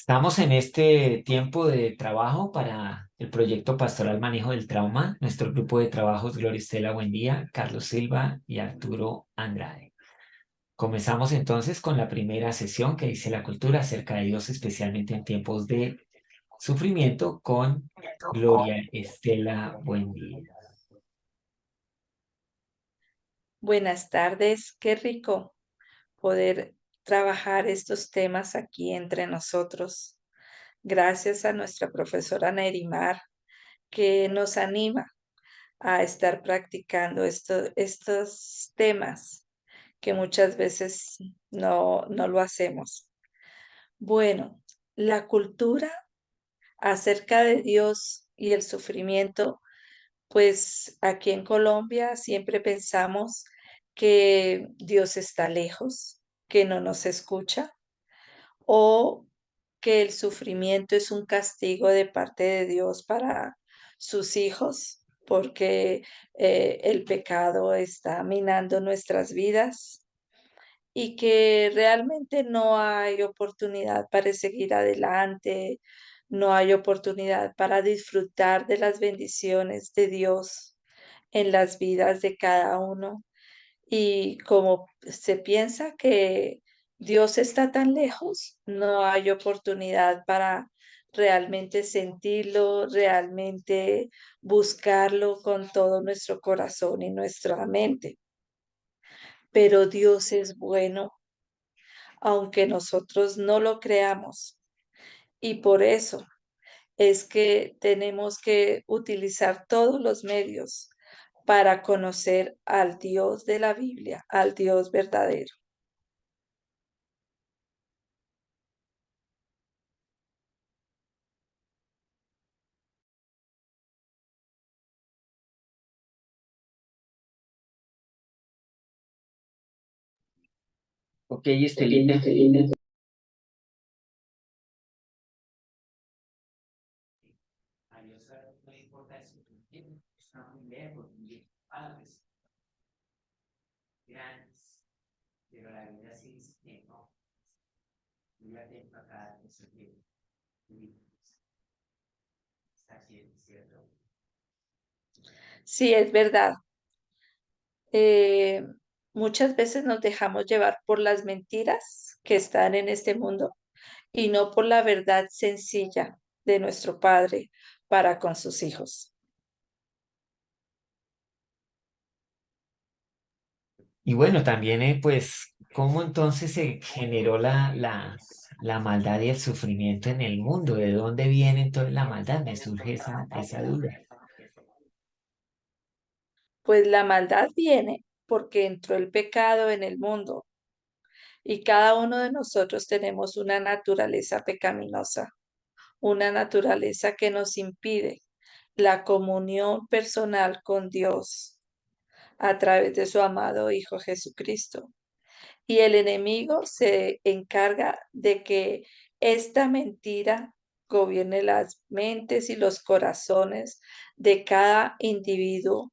Estamos en este tiempo de trabajo para el proyecto Pastoral Manejo del Trauma. Nuestro grupo de trabajo es Gloria Estela Buendía, Carlos Silva y Arturo Andrade. Comenzamos entonces con la primera sesión que dice la cultura acerca de Dios, especialmente en tiempos de sufrimiento, con Gloria Estela Buendía. Buenas tardes, qué rico poder trabajar estos temas aquí entre nosotros. Gracias a nuestra profesora Nerimar, que nos anima a estar practicando estos temas que muchas veces no lo hacemos. Bueno, la cultura acerca de Dios y el sufrimiento. Pues aquí en Colombia siempre pensamos que Dios está lejos, que no nos escucha o que el sufrimiento es un castigo de parte de Dios para sus hijos, porque el pecado está minando nuestras vidas y que realmente no hay oportunidad para seguir adelante, no hay oportunidad para disfrutar de las bendiciones de Dios en las vidas de cada uno. Y como se piensa que Dios está tan lejos, no hay oportunidad para realmente sentirlo, realmente buscarlo con todo nuestro corazón y nuestra mente. Pero Dios es bueno, aunque nosotros no lo creamos. Y por eso es que tenemos que utilizar todos los medios para conocer al Dios de la Biblia, al Dios verdadero. Ok, Estelita. A Dios no le importa el sufrimiento, está muy lejos, muy padres, grandes, pero la vida sí dice que no, muy atento a cada cosa que está haciendo, ¿cierto? Sí, es verdad. Eh, Muchas veces nos dejamos llevar por las mentiras que están en este mundo y no por la verdad sencilla de nuestro Padre para con sus hijos. Y bueno, también, pues, ¿cómo entonces se generó la maldad y el sufrimiento en el mundo? ¿De dónde viene entonces la maldad? Me surge esa duda. Pues la maldad viene porque entró el pecado en el mundo y cada uno de nosotros tenemos una naturaleza pecaminosa, una naturaleza que nos impide la comunión personal con Dios a través de su amado Hijo Jesucristo. Y el enemigo se encarga de que esta mentira gobierne las mentes y los corazones de cada individuo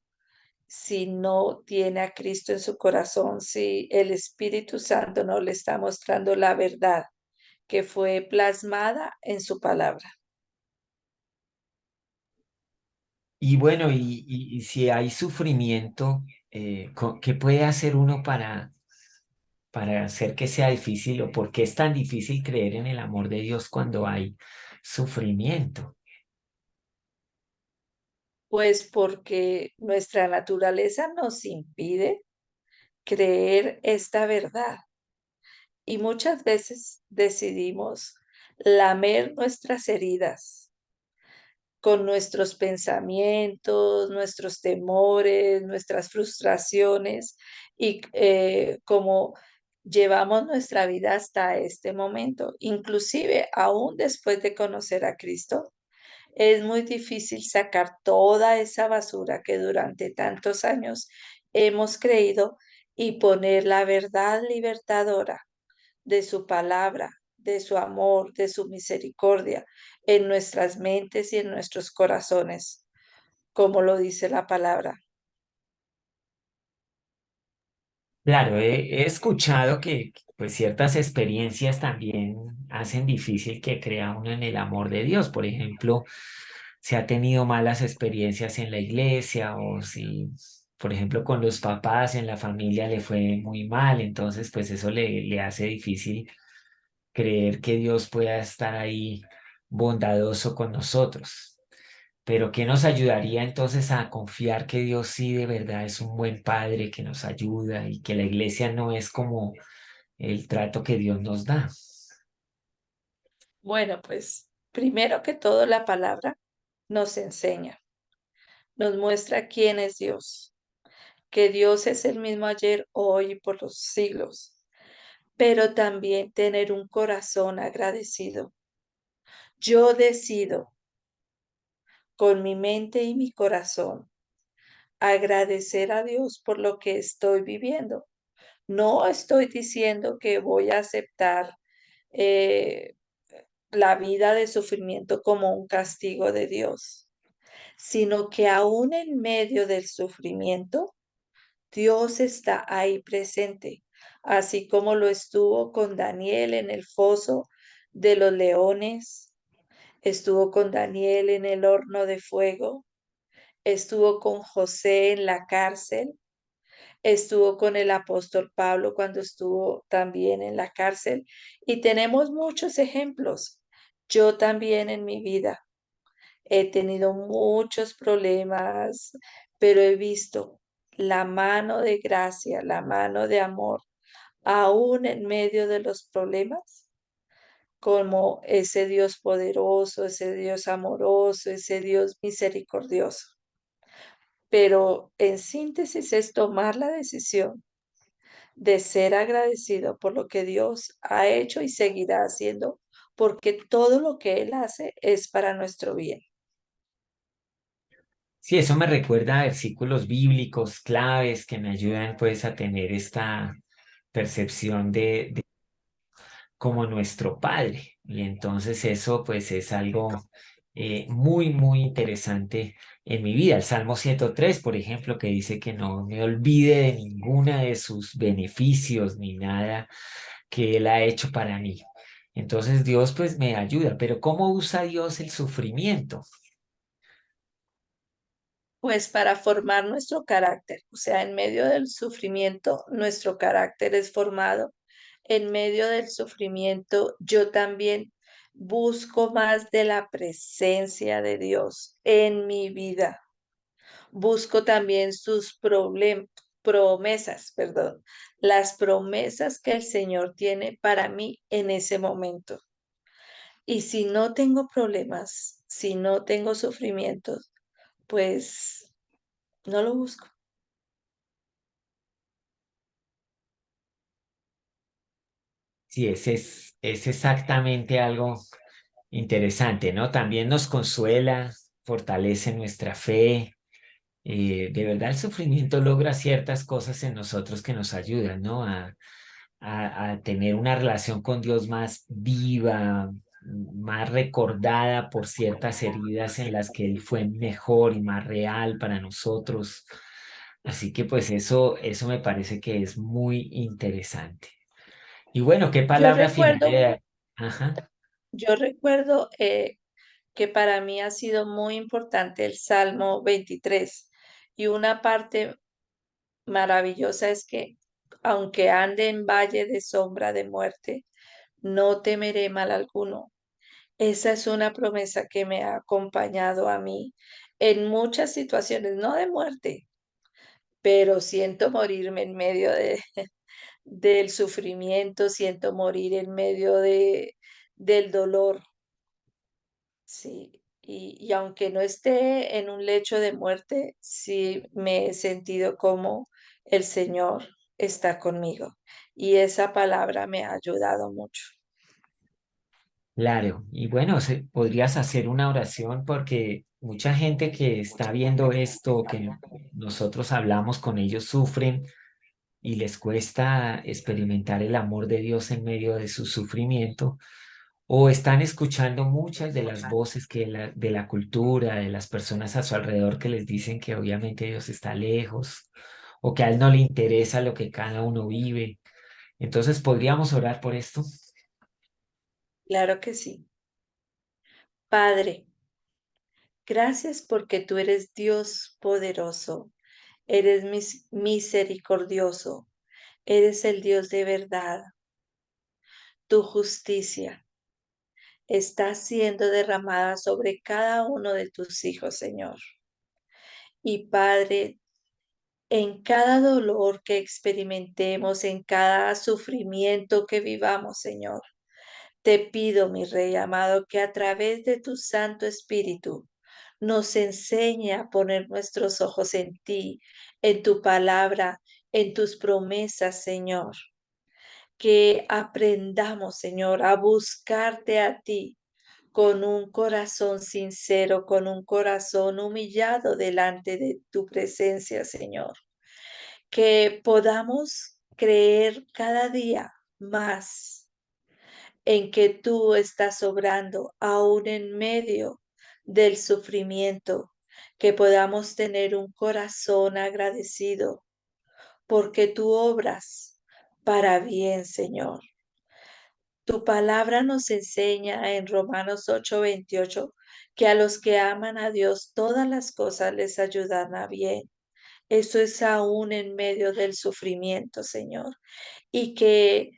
si no tiene a Cristo en su corazón, si el Espíritu Santo no le está mostrando la verdad que fue plasmada en su palabra. Y bueno, y si hay sufrimiento, ¿qué puede hacer uno para hacer que sea difícil o por qué es tan difícil creer en el amor de Dios cuando hay sufrimiento? Pues porque nuestra naturaleza nos impide creer esta verdad y muchas veces decidimos lamer nuestras heridas con nuestros pensamientos, nuestros temores, nuestras frustraciones y como llevamos nuestra vida hasta este momento, inclusive aún después de conocer a Cristo. Es muy difícil sacar toda esa basura que durante tantos años hemos creído y poner la verdad libertadora de su palabra, de su amor, de su misericordia en nuestras mentes y en nuestros corazones, como lo dice la palabra. Claro, he escuchado pues ciertas experiencias también hacen difícil que crea uno en el amor de Dios. Por ejemplo, si ha tenido malas experiencias en la iglesia o si, por ejemplo, con los papás en la familia le fue muy mal, entonces pues eso le hace difícil creer que Dios pueda estar ahí bondadoso con nosotros. Pero ¿qué nos ayudaría entonces a confiar que Dios sí de verdad es un buen padre que nos ayuda y que la iglesia no es como el trato que Dios nos da? Bueno, pues primero que todo la palabra nos enseña, nos muestra quién es Dios, que Dios es el mismo ayer, hoy y por los siglos, pero también tener un corazón agradecido. Yo decido con mi mente y mi corazón agradecer a Dios por lo que estoy viviendo. No estoy diciendo que voy a aceptar eh, la vida de sufrimiento como un castigo de Dios, sino que aún en medio del sufrimiento, Dios está ahí presente, así como lo estuvo con Daniel en el foso de los leones, estuvo con Daniel en el horno de fuego, estuvo con José en la cárcel, estuvo con el apóstol Pablo cuando estuvo también en la cárcel y tenemos muchos ejemplos. Yo también en mi vida he tenido muchos problemas, pero he visto la mano de gracia, la mano de amor, aún en medio de los problemas, como ese Dios poderoso, ese Dios amoroso, ese Dios misericordioso. Pero en síntesis es tomar la decisión de ser agradecido por lo que Dios ha hecho y seguirá haciendo, porque todo lo que Él hace es para nuestro bien. Sí, eso me recuerda a versículos bíblicos claves que me ayudan pues a tener esta percepción de como nuestro Padre. Y entonces eso pues es algo muy, muy interesante en mi vida. El Salmo 103, por ejemplo, que dice que no me olvide de ninguna de sus beneficios ni nada que Él ha hecho para mí. Entonces Dios pues me ayuda, pero ¿cómo usa Dios el sufrimiento? Pues para formar nuestro carácter, o sea, en medio del sufrimiento, nuestro carácter es formado. En medio del sufrimiento, yo también busco más de la presencia de Dios en mi vida. Busco también sus promesas, perdón, las promesas que el Señor tiene para mí en ese momento. Y si no tengo problemas, si no tengo sufrimientos, pues no lo busco. Sí, es exactamente algo interesante, ¿no? También nos consuela, fortalece nuestra fe. De verdad, el sufrimiento logra ciertas cosas en nosotros que nos ayudan, ¿no? A tener una relación con Dios más viva, más recordada por ciertas heridas en las que Él fue mejor y más real para nosotros. Así que pues eso me parece que es muy interesante. Y bueno, ¿qué Yo palabra final recuerdo, Ajá. yo recuerdo que para mí ha sido muy importante el Salmo 23 y una parte maravillosa es que aunque ande en valle de sombra de muerte, no temeré mal alguno. Esa es una promesa que me ha acompañado a mí en muchas situaciones, no de muerte, pero siento morirme en medio del sufrimiento, siento morir en medio del dolor, sí. Y aunque no esté en un lecho de muerte, sí me he sentido como el Señor está conmigo. Y esa palabra me ha ayudado mucho. Claro, y bueno, podrías hacer una oración porque mucha gente que está viendo esto, que nosotros hablamos con ellos, sufren y les cuesta experimentar el amor de Dios en medio de su sufrimiento, o están escuchando muchas de las voces de la cultura, de las personas a su alrededor que les dicen que obviamente Dios está lejos o que a él no le interesa lo que cada uno vive. Entonces, ¿podríamos orar por esto? Claro que sí. Padre, gracias porque tú eres Dios poderoso, eres misericordioso, eres el Dios de verdad. Tu justicia está siendo derramada sobre cada uno de tus hijos, Señor. Y Padre, en cada dolor que experimentemos, en cada sufrimiento que vivamos, Señor, te pido, mi Rey amado, que a través de tu Santo Espíritu nos enseñe a poner nuestros ojos en ti, en tu palabra, en tus promesas, Señor. Que aprendamos, Señor, a buscarte a ti con un corazón sincero, con un corazón humillado delante de tu presencia, Señor. Que podamos creer cada día más en que tú estás obrando aún en medio del sufrimiento, que podamos tener un corazón agradecido porque tú obras para bien, Señor. Tu palabra nos enseña en Romanos 8:28 que a los que aman a Dios todas las cosas les ayudan a bien. Eso es aún en medio del sufrimiento, Señor. Y que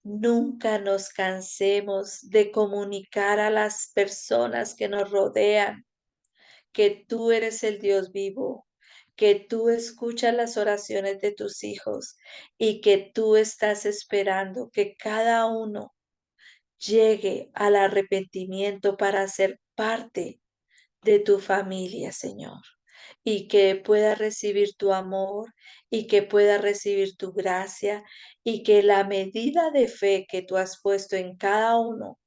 nunca nos cansemos de comunicar a las personas que nos rodean que tú eres el Dios vivo, que tú escuchas las oraciones de tus hijos y que tú estás esperando que cada uno llegue al arrepentimiento para ser parte de tu familia, Señor, y que pueda recibir tu amor y que pueda recibir tu gracia y que la medida de fe que tú has puesto en cada uno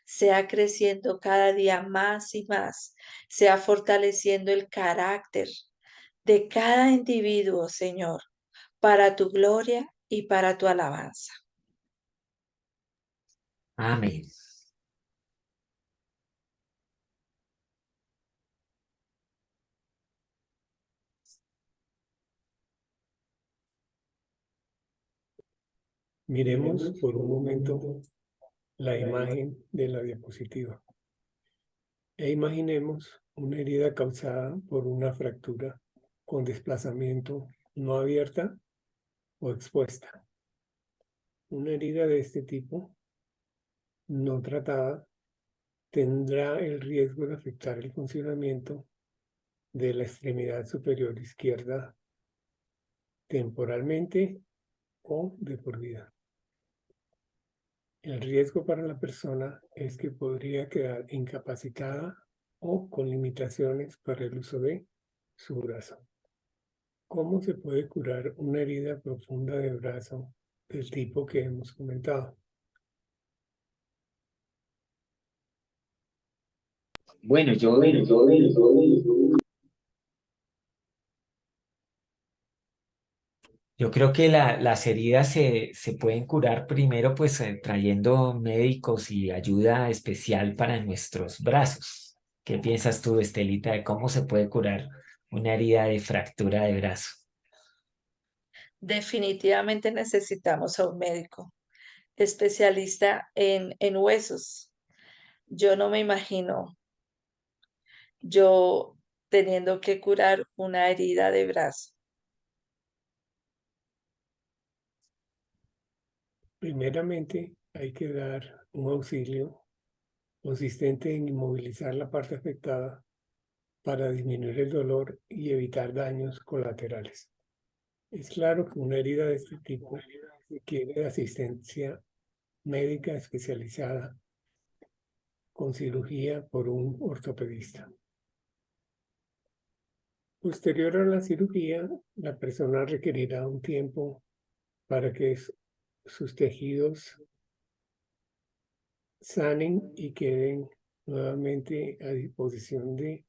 sea creciendo cada día más y más, sea fortaleciendo el carácter de cada individuo, Señor, para tu gloria y para tu alabanza. Amén. Miremos por un momento la imagen de la diapositiva e imaginemos una herida causada por una fractura con desplazamiento no abierta o expuesta. Una herida de este tipo, no tratada, tendrá el riesgo de afectar el funcionamiento de la extremidad superior izquierda temporalmente o de por vida. El riesgo para la persona es que podría quedar incapacitada o con limitaciones para el uso de su brazo. ¿Cómo se puede curar una herida profunda de brazo del tipo que hemos comentado? Bueno, yo creo que las heridas se pueden curar primero pues trayendo médicos y ayuda especial para nuestros brazos. ¿Qué piensas tú, Estelita, de cómo se puede curar una herida de fractura de brazo? Definitivamente necesitamos a un médico especialista en huesos. Yo no me imagino yo teniendo que curar una herida de brazo. Primeramente, hay que dar un auxilio consistente en inmovilizar la parte afectada para disminuir el dolor y evitar daños colaterales. Es claro que una herida de este tipo requiere de asistencia médica especializada con cirugía por un ortopedista. Posterior a la cirugía, la persona requerirá un tiempo para que sus tejidos sanen y queden nuevamente a disposición de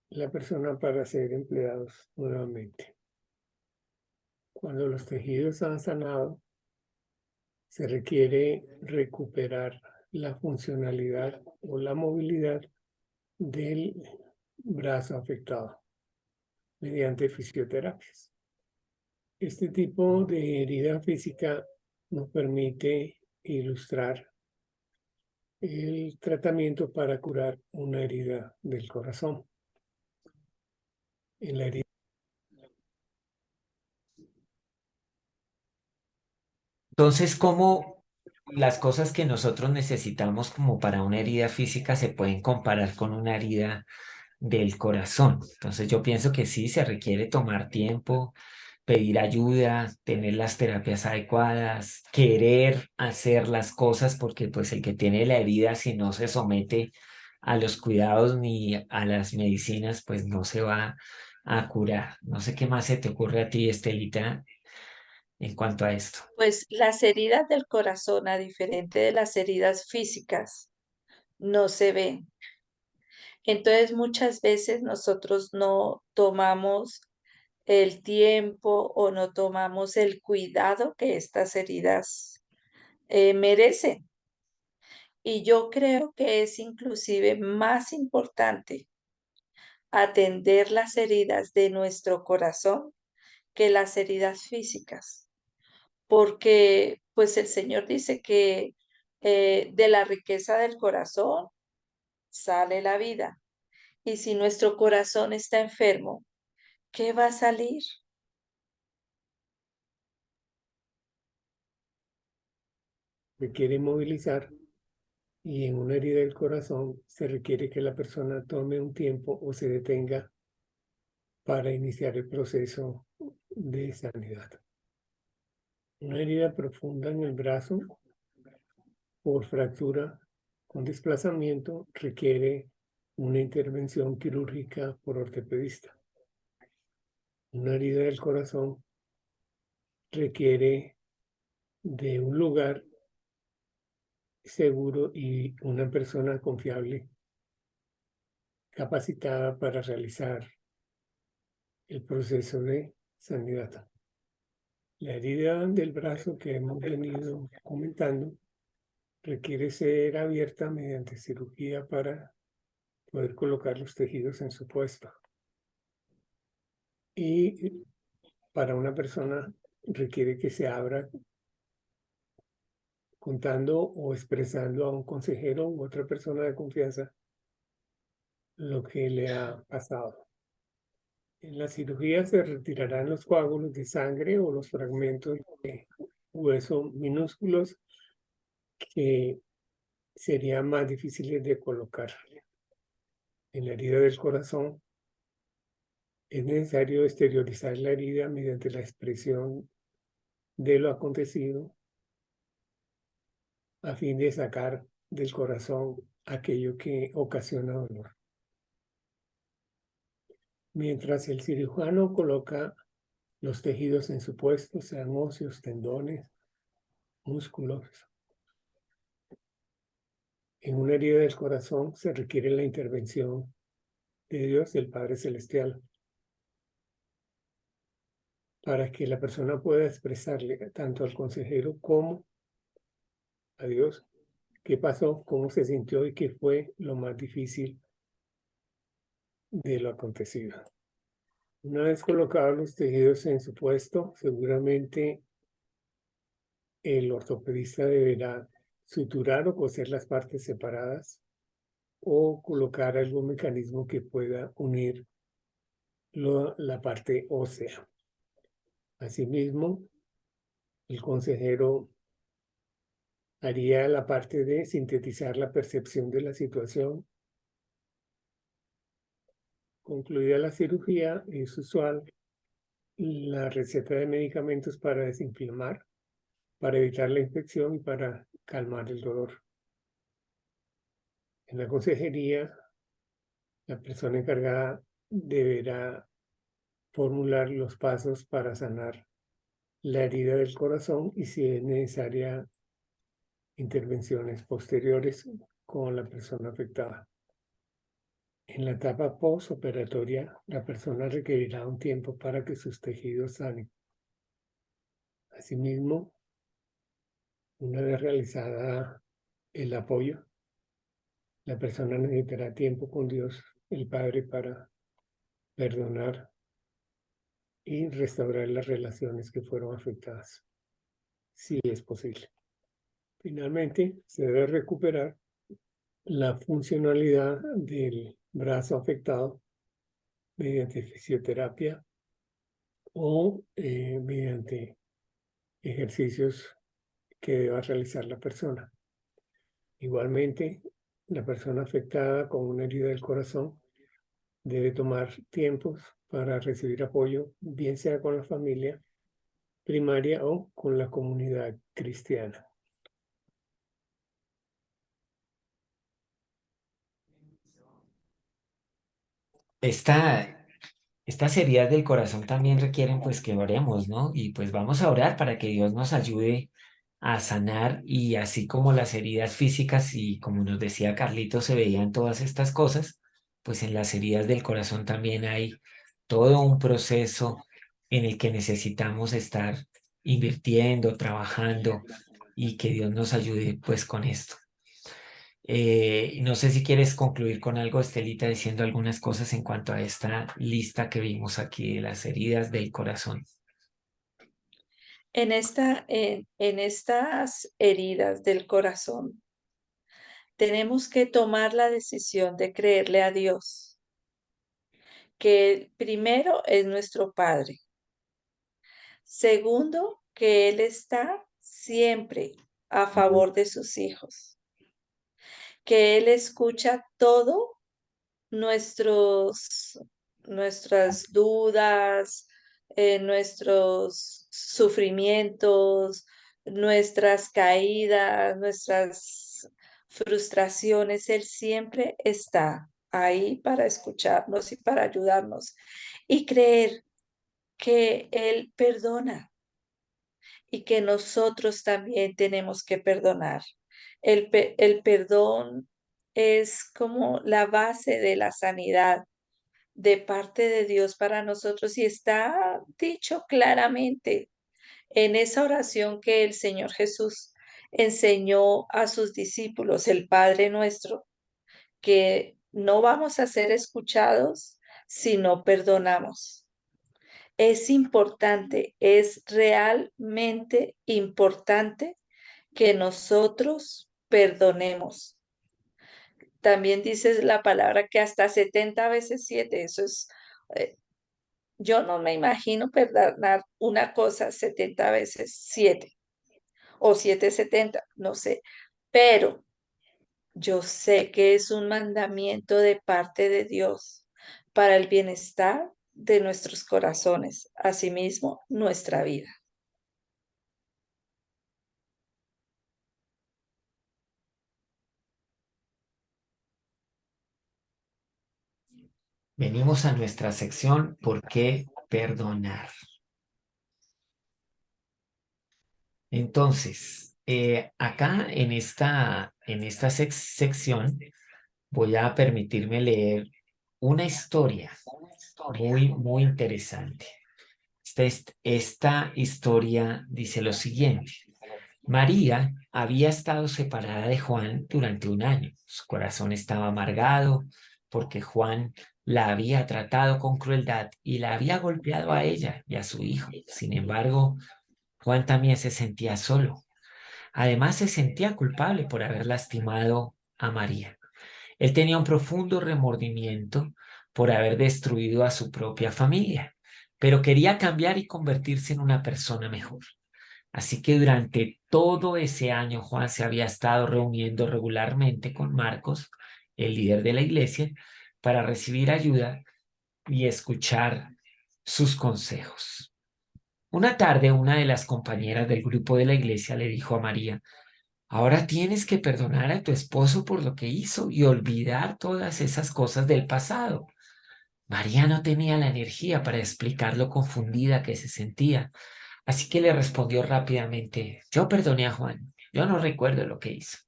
la persona para ser empleados nuevamente. Cuando los tejidos han sanado, se requiere recuperar la funcionalidad o la movilidad del brazo afectado mediante fisioterapias. Este tipo de herida física nos permite ilustrar el tratamiento para curar una herida del corazón. En la herida Entonces, ¿cómo las cosas que nosotros necesitamos como para una herida física se pueden comparar con una herida del corazón? Entonces, yo pienso que sí, se requiere tomar tiempo, pedir ayuda, tener las terapias adecuadas, querer hacer las cosas, porque pues el que tiene la herida, si no se somete a los cuidados ni a las medicinas, pues no se va a curar. No sé qué más se te ocurre a ti, Estelita, en cuanto a esto. Pues las heridas del corazón, a diferente de las heridas físicas, no se ven. Entonces, muchas veces nosotros no tomamos el tiempo o no tomamos el cuidado que estas heridas merecen. Y yo creo que es inclusive más importante atender las heridas de nuestro corazón que las heridas físicas, porque pues el Señor dice que de la riqueza del corazón sale la vida. Y si nuestro corazón está enfermo, ¿qué va a salir? requiere movilizar y en una herida del corazón se requiere que la persona tome un tiempo o se detenga para iniciar el proceso de sanidad. Una herida profunda en el brazo por fractura con desplazamiento requiere una intervención quirúrgica por ortopedista. Una herida del corazón requiere de un lugar seguro y una persona confiable, capacitada para realizar el proceso de sanidad. La herida del brazo que hemos venido comentando requiere ser abierta mediante cirugía para poder colocar los tejidos en su puesto. Y para una persona requiere que se abra contando o expresando a un consejero u otra persona de confianza lo que le ha pasado. En la cirugía se retirarán los coágulos de sangre o los fragmentos de hueso minúsculos que serían más difíciles de colocar. En la herida del corazón es necesario exteriorizar la herida mediante la expresión de lo acontecido a fin de sacar del corazón aquello que ocasiona dolor. Mientras el cirujano coloca los tejidos en su puesto, sean óseos, tendones, músculos. En una herida del corazón se requiere la intervención de Dios, el Padre Celestial, para que la persona pueda expresarle tanto al consejero como a Dios qué pasó, cómo se sintió y qué fue lo más difícil de lo acontecido. Una vez colocados los tejidos en su puesto, seguramente el ortopedista deberá suturar o coser las partes separadas o colocar algún mecanismo que pueda unir la parte ósea. Asimismo, el consejero haría la parte de sintetizar la percepción de la situación. Concluida la cirugía, es usual la receta de medicamentos para desinflamar, para evitar la infección y para calmar el dolor. En la consejería, la persona encargada deberá formular los pasos para sanar la herida del corazón y si es necesaria intervenciones posteriores con la persona afectada. En la etapa postoperatoria, la persona requerirá un tiempo para que sus tejidos sanen. Asimismo, una vez realizada el apoyo, la persona necesitará tiempo con Dios, el Padre, para perdonar y restaurar las relaciones que fueron afectadas. si es posible. Finalmente, se debe recuperar la funcionalidad del brazo afectado mediante fisioterapia o mediante ejercicios que deba realizar la persona. Igualmente, la persona afectada con una herida del corazón debe tomar tiempos para recibir apoyo, bien sea con la familia primaria o con la comunidad cristiana. Estas heridas del corazón también requieren pues que oremos, ¿no? Y pues vamos a orar para que Dios nos ayude a sanar y así como las heridas físicas y como nos decía Carlitos se veían todas estas cosas, pues en las heridas del corazón también hay todo un proceso en el que necesitamos estar invirtiendo, trabajando y que Dios nos ayude pues con esto. No sé si quieres concluir con algo, Estelita, diciendo algunas cosas en cuanto a esta lista que vimos aquí de las heridas del corazón. En estas heridas del corazón, tenemos que tomar la decisión de creerle a Dios, que primero es nuestro Padre. Segundo, que Él está siempre a favor de sus hijos, que Él escucha todo nuestros, nuestras dudas, nuestros sufrimientos, nuestras caídas, nuestras frustraciones. Él siempre está ahí para escucharnos y para ayudarnos y creer que Él perdona y que nosotros también tenemos que perdonar. El perdón es como la base de la sanidad de parte de Dios para nosotros y está dicho claramente en esa oración que el Señor Jesús enseñó a sus discípulos, el Padre nuestro, que no vamos a ser escuchados si no perdonamos. Es importante, es realmente importante que nosotros perdonemos. También dice la palabra que hasta 70 veces 7, eso es, eh, yo no me imagino perdonar una cosa 70 veces 7 o 770, no sé, pero yo sé que es un mandamiento de parte de Dios para el bienestar de nuestros corazones, asimismo nuestra vida. Venimos a nuestra sección ¿Por qué perdonar? Entonces, acá en esta sección voy a permitirme leer una historia muy interesante. Esta historia dice lo siguiente. María había estado separada de Juan durante un año. Su corazón estaba amargado porque Juan la había tratado con crueldad y la había golpeado a ella y a su hijo. Sin embargo, Juan también se sentía solo. Además, se sentía culpable por haber lastimado a María. Él tenía un profundo remordimiento por haber destruido a su propia familia, pero quería cambiar y convertirse en una persona mejor. Así que durante todo ese año Juan se había estado reuniendo regularmente con Marcos, el líder de la iglesia, para recibir ayuda y escuchar sus consejos. Una tarde, una de las compañeras del grupo de la iglesia le dijo a María, ahora tienes que perdonar a tu esposo por lo que hizo y olvidar todas esas cosas del pasado. María no tenía la energía para explicar lo confundida que se sentía, así que le respondió rápidamente, yo perdoné a Juan, yo no recuerdo lo que hizo.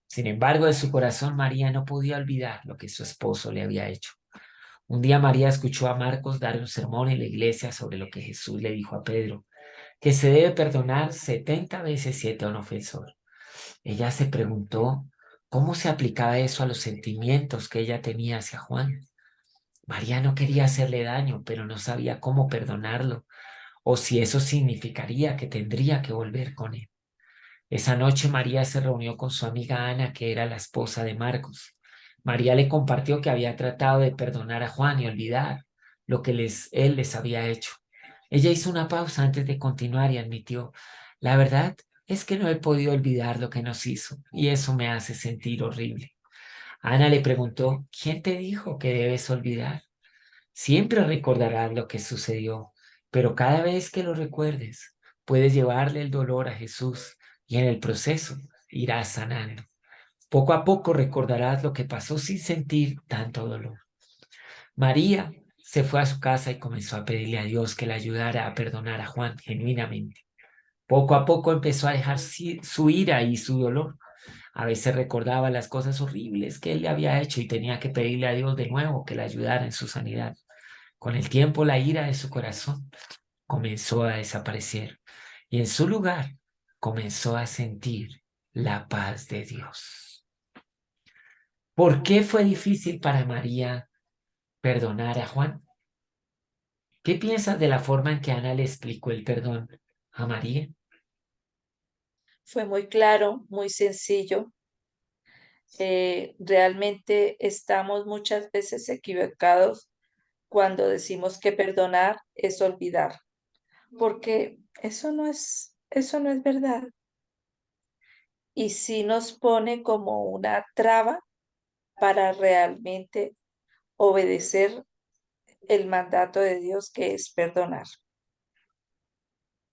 Sin embargo, de su corazón María no podía olvidar lo que su esposo le había hecho. Un día María escuchó a Marcos dar un sermón en la iglesia sobre lo que Jesús le dijo a Pedro, que se debe perdonar 70 veces 7 a un ofensor. Ella se preguntó cómo se aplicaba eso a los sentimientos que ella tenía hacia Juan. María no quería hacerle daño, pero no sabía cómo perdonarlo o si eso significaría que tendría que volver con él. Esa noche María se reunió con su amiga Ana, que era la esposa de Marcos. María le compartió que había tratado de perdonar a Juan y olvidar lo que él les había hecho. Ella hizo una pausa antes de continuar y admitió, la verdad es que no he podido olvidar lo que nos hizo y eso me hace sentir horrible. Ana le preguntó, ¿quién te dijo que debes olvidar? Siempre recordarás lo que sucedió, pero cada vez que lo recuerdes, puedes llevarle el dolor a Jesús y en el proceso irás sanando. Poco a poco recordarás lo que pasó sin sentir tanto dolor. María se fue a su casa y comenzó a pedirle a Dios que le ayudara a perdonar a Juan genuinamente. Poco a poco empezó a dejar su ira y su dolor. A veces recordaba las cosas horribles que él le había hecho y tenía que pedirle a Dios de nuevo que le ayudara en su sanidad. Con el tiempo, la ira de su corazón comenzó a desaparecer y en su lugar comenzó a sentir la paz de Dios. ¿Por qué fue difícil para María perdonar a Juan? ¿Qué piensas de la forma en que Ana le explicó el perdón a María? Fue muy claro, muy sencillo. Realmente estamos muchas veces equivocados cuando decimos que perdonar es olvidar, porque eso no es verdad. Y sí nos pone como una traba para realmente obedecer el mandato de Dios, que es perdonar.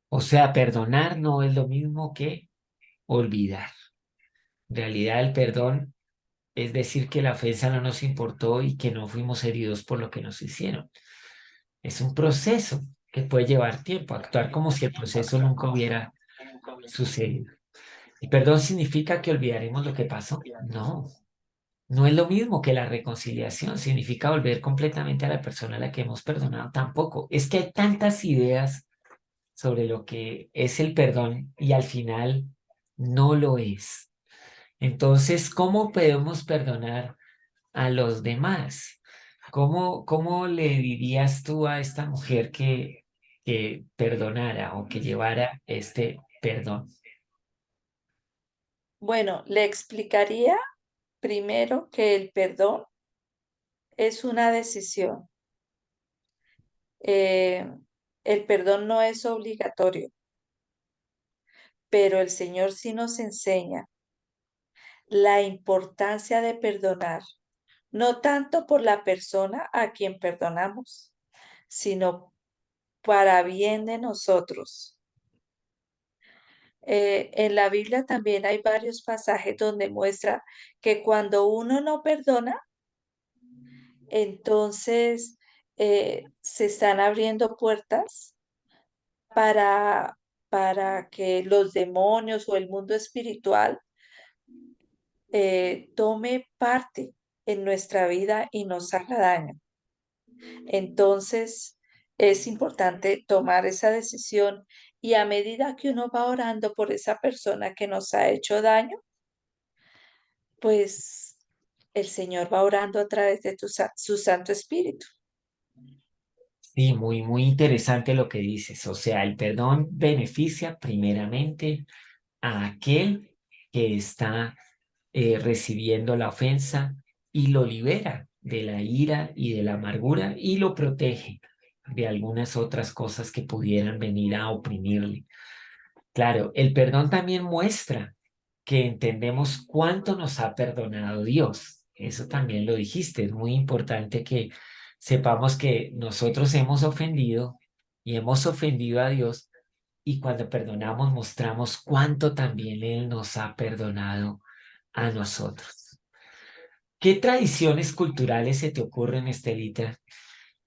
O sea, perdonar no es lo mismo que olvidar. En realidad, el perdón es decir que la ofensa no nos importó y que no fuimos heridos por lo que nos hicieron. Es un proceso que puede llevar tiempo, actuar como si el proceso nunca hubiera sucedido. ¿Y perdón significa que olvidaremos lo que pasó? No, no es lo mismo que la reconciliación, significa volver completamente a la persona a la que hemos perdonado tampoco. Es que hay tantas ideas sobre lo que es el perdón y al final no lo es. Entonces, ¿cómo podemos perdonar a los demás? ¿Cómo le dirías tú a esta mujer que perdonara o que llevara este perdón? Bueno, le explicaría primero que el perdón es una decisión. Eh, el perdón no es obligatorio, pero el Señor sí nos enseña la importancia de perdonar, no tanto por la persona a quien perdonamos, sino para bien de nosotros. En la Biblia también hay varios pasajes donde muestra que cuando uno no perdona, entonces se están abriendo puertas para, para que los demonios o el mundo espiritual tome parte en nuestra vida y nos haga daño. Entonces, es importante tomar esa decisión y a medida que uno va orando por esa persona que nos ha hecho daño, pues el Señor va orando a través de su Santo Espíritu. Sí, muy interesante lo que dices. O sea, el perdón beneficia primeramente a aquel que está recibiendo la ofensa y lo libera de la ira y de la amargura y lo protege de algunas otras cosas que pudieran venir a oprimirle. Claro, el perdón también muestra que entendemos cuánto nos ha perdonado Dios. Eso también lo dijiste. Es muy importante que sepamos que nosotros hemos ofendido y hemos ofendido a Dios y cuando perdonamos mostramos cuánto también Él nos ha perdonado a nosotros. ¿Qué tradiciones culturales se te ocurren, Estelita,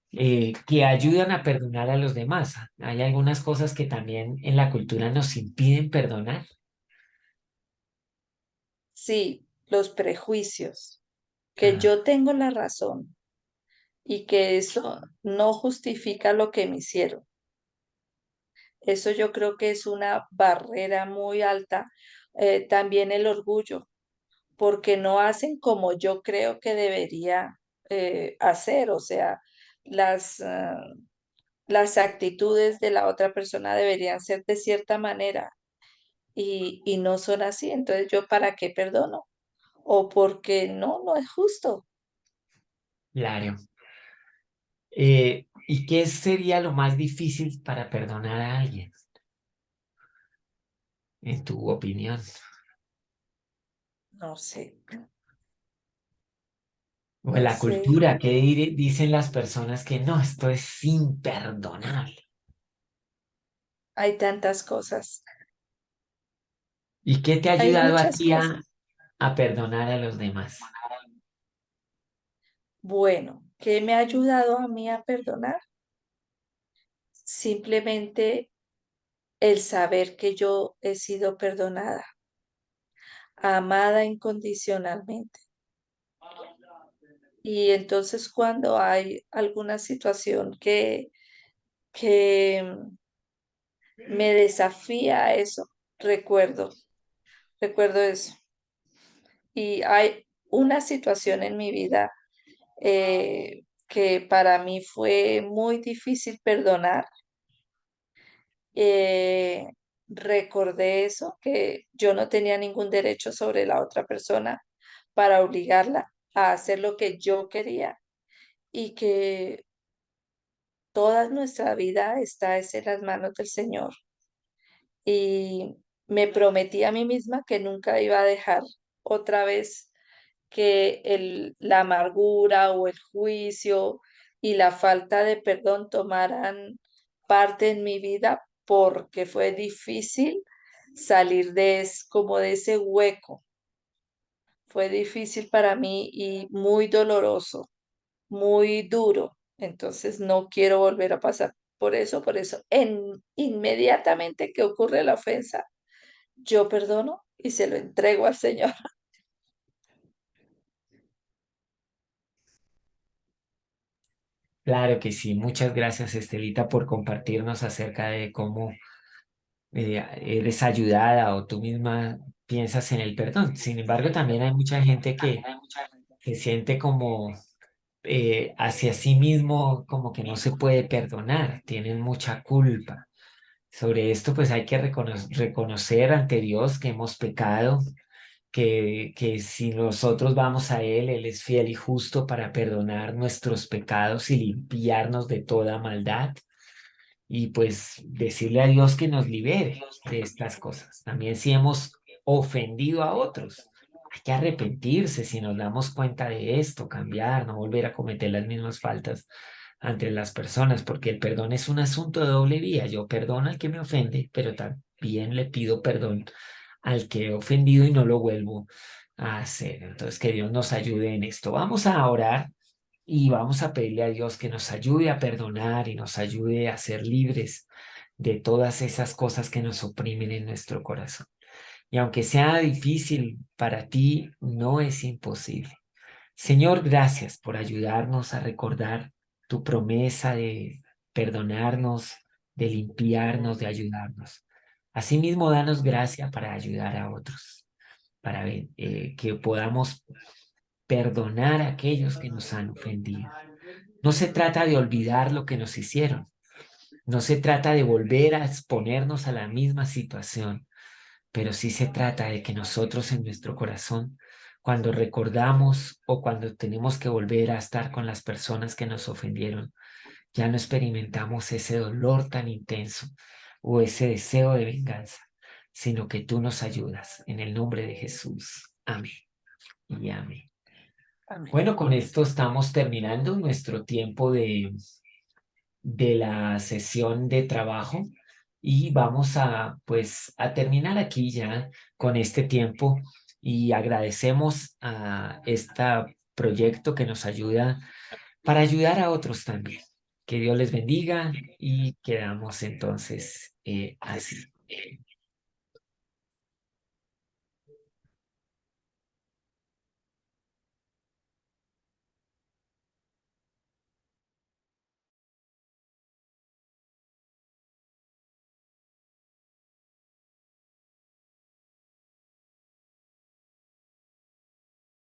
que ayudan a perdonar a los demás? Hay algunas cosas que también en la cultura nos impiden perdonar. Sí, los prejuicios, que Ah, yo tengo la razón y que eso no justifica lo que me hicieron. Eso yo creo que es una barrera muy alta. También el orgullo, porque no hacen como yo creo que debería hacer. O sea, las, las actitudes de la otra persona deberían ser de cierta manera y no son así. Entonces, ¿yo para qué perdono? O porque no es justo. Claro. ¿Y qué sería lo más difícil para perdonar a alguien, en tu opinión? No sé, O en no la sé. cultura, ¿qué dicen las personas que no, esto es imperdonable? Hay tantas cosas. ¿Y qué te ha Hay ayudado a muchas ti cosas. a perdonar a los demás? Bueno, ¿qué me ha ayudado a mí a perdonar? Simplemente el saber que yo he sido perdonada, amada incondicionalmente. Y entonces cuando hay alguna situación que me desafía a eso, recuerdo eso. Y hay una situación en mi vida que para mí fue muy difícil perdonar. eh, Recordé eso, que yo no tenía ningún derecho sobre la otra persona para obligarla a hacer lo que yo quería y que toda nuestra vida está es en las manos del Señor. Y me prometí a mí misma que nunca iba a dejar otra vez que la amargura o el juicio y la falta de perdón tomaran parte en mi vida porque fue difícil salir como de ese hueco. Fue difícil para mí y muy doloroso, muy duro. Entonces no quiero volver a pasar por eso, inmediatamente que ocurre la ofensa, yo perdono y se lo entrego al Señor. Claro que sí. Muchas gracias, Estelita, por compartirnos acerca de cómo eres ayudada o tú misma piensas en el perdón. Sin embargo, también hay mucha gente que se siente como hacia sí mismo, como que no se puede perdonar, tienen mucha culpa. Sobre esto, pues hay que reconocer ante Dios que hemos pecado, que si nosotros vamos a Él, Él es fiel y justo para perdonar nuestros pecados y limpiarnos de toda maldad. Y pues decirle a Dios que nos libere de estas cosas. También si hemos ofendido a otros, hay que arrepentirse si nos damos cuenta de esto, cambiar, no volver a cometer las mismas faltas ante las personas, porque el perdón es un asunto de doble vía. Yo perdono al que me ofende, pero también le pido perdón al que he ofendido y no lo vuelvo a hacer. Entonces, que Dios nos ayude en esto. Vamos a orar y vamos a pedirle a Dios que nos ayude a perdonar y nos ayude a ser libres de todas esas cosas que nos oprimen en nuestro corazón. Y aunque sea difícil para ti, no es imposible. Señor, gracias por ayudarnos a recordar tu promesa de perdonarnos, de limpiarnos, de ayudarnos. Asimismo, danos gracia para ayudar a otros, para que podamos perdonar a aquellos que nos han ofendido. No se trata de olvidar lo que nos hicieron, no se trata de volver a exponernos a la misma situación, pero sí se trata de que nosotros en nuestro corazón, cuando recordamos o cuando tenemos que volver a estar con las personas que nos ofendieron, ya no experimentamos ese dolor tan intenso o ese deseo de venganza, sino que tú nos ayudas. En el nombre de Jesús. Amén y amén. Amén. Bueno, con esto estamos terminando nuestro tiempo de la sesión de trabajo y vamos a pues a terminar aquí ya con este tiempo y agradecemos a este proyecto que nos ayuda para ayudar a otros también. Que Dios les bendiga y quedamos entonces así.